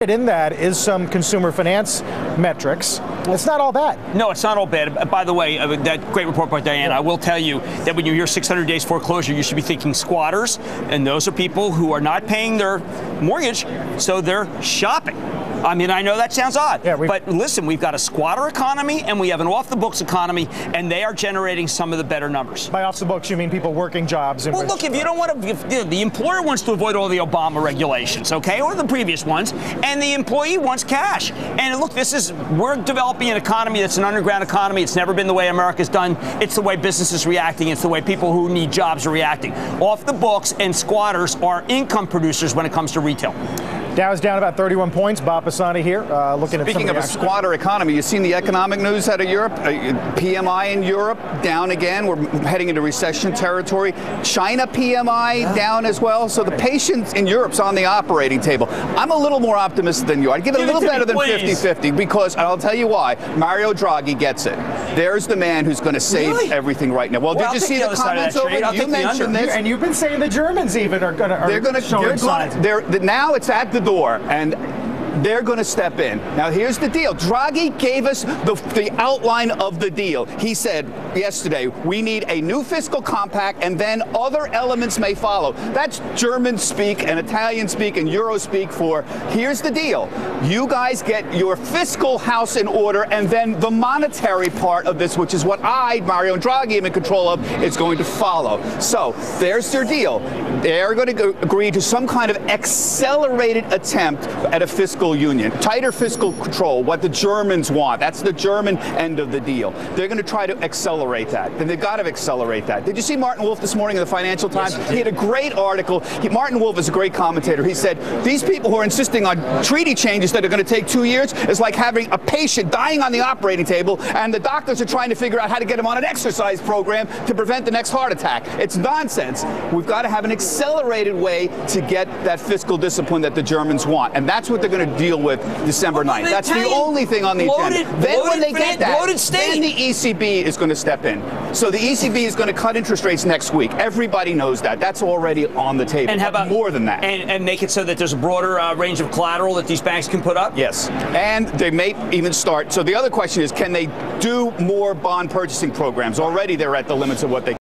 In that is some consumer finance metrics. It's not all bad. No, it's not all bad. By the way, that great report by Diana, I will tell you that when you hear 600 days foreclosure, you should be thinking squatters, and those are people who are not paying their mortgage, so they're shopping. I mean, I know that sounds odd, but listen, we've got a squatter economy and we have an off-the-books economy, and they are generating some of the better numbers. By off-the-books, you mean people working jobs? Well, look, if you don't want to, the employer wants to avoid all the Obama regulations, okay, or the previous ones, and the employee wants cash. And look, we're developing an economy that's an underground economy. It's never been the way America's done. It's the way business is reacting. It's the way people who need jobs are reacting. Off the books and squatters are income producers when it comes to retail. Dow's down about 31 points. Bob Pisani here, looking at Speaking of a squatter economy, you've seen the economic news out of Europe. PMI in Europe down again. We're heading into recession territory. China PMI down as well. So the patience in Europe's on the operating table. I'm a little more optimistic than you. I'd give it a little better than 50-50 because, and I'll tell you why, Mario Draghi gets it. There's the man who's going to save everything right now. Well, did you see the comments over? You mentioned this. And you've been saying the Germans even are going to now it's at the door, and they're going to step in. Now, here's the deal. Draghi gave us the outline of the deal. He said yesterday, we need a new fiscal compact, and then other elements may follow. That's German speak and Italian speak and Euro speak for, here's the deal. You guys get your fiscal house in order, and then the monetary part of this, which is what Mario Draghi, am in control of, is going to follow. So there's their deal. They're going to agree to some kind of accelerated attempt at a fiscal union, tighter fiscal control, what the Germans want. That's the German end of the deal. They're going to try to accelerate that. Then they've got to accelerate that. Did you see Martin Wolf this morning in the Financial Times? Yes, he had a great article. Martin Wolf is a great commentator. He said, these people who are insisting on treaty changes that are going to take 2 years is like having a patient dying on the operating table, and the doctors are trying to figure out how to get him on an exercise program to prevent the next heart attack. It's nonsense. We've got to have an accelerated way to get that fiscal discipline that the Germans want, and that's what they're going to deal with December 9th. That's the only thing on the agenda. Then when they get that, then the ECB is going to step in. So the ECB is going to cut interest rates next week. Everybody knows that. That's already on the table. And how about more than that? And make it so that there's a broader range of collateral that these banks can put up? Yes. And they may even start. So the other question is, can they do more bond purchasing programs? Already they're at the limits of what they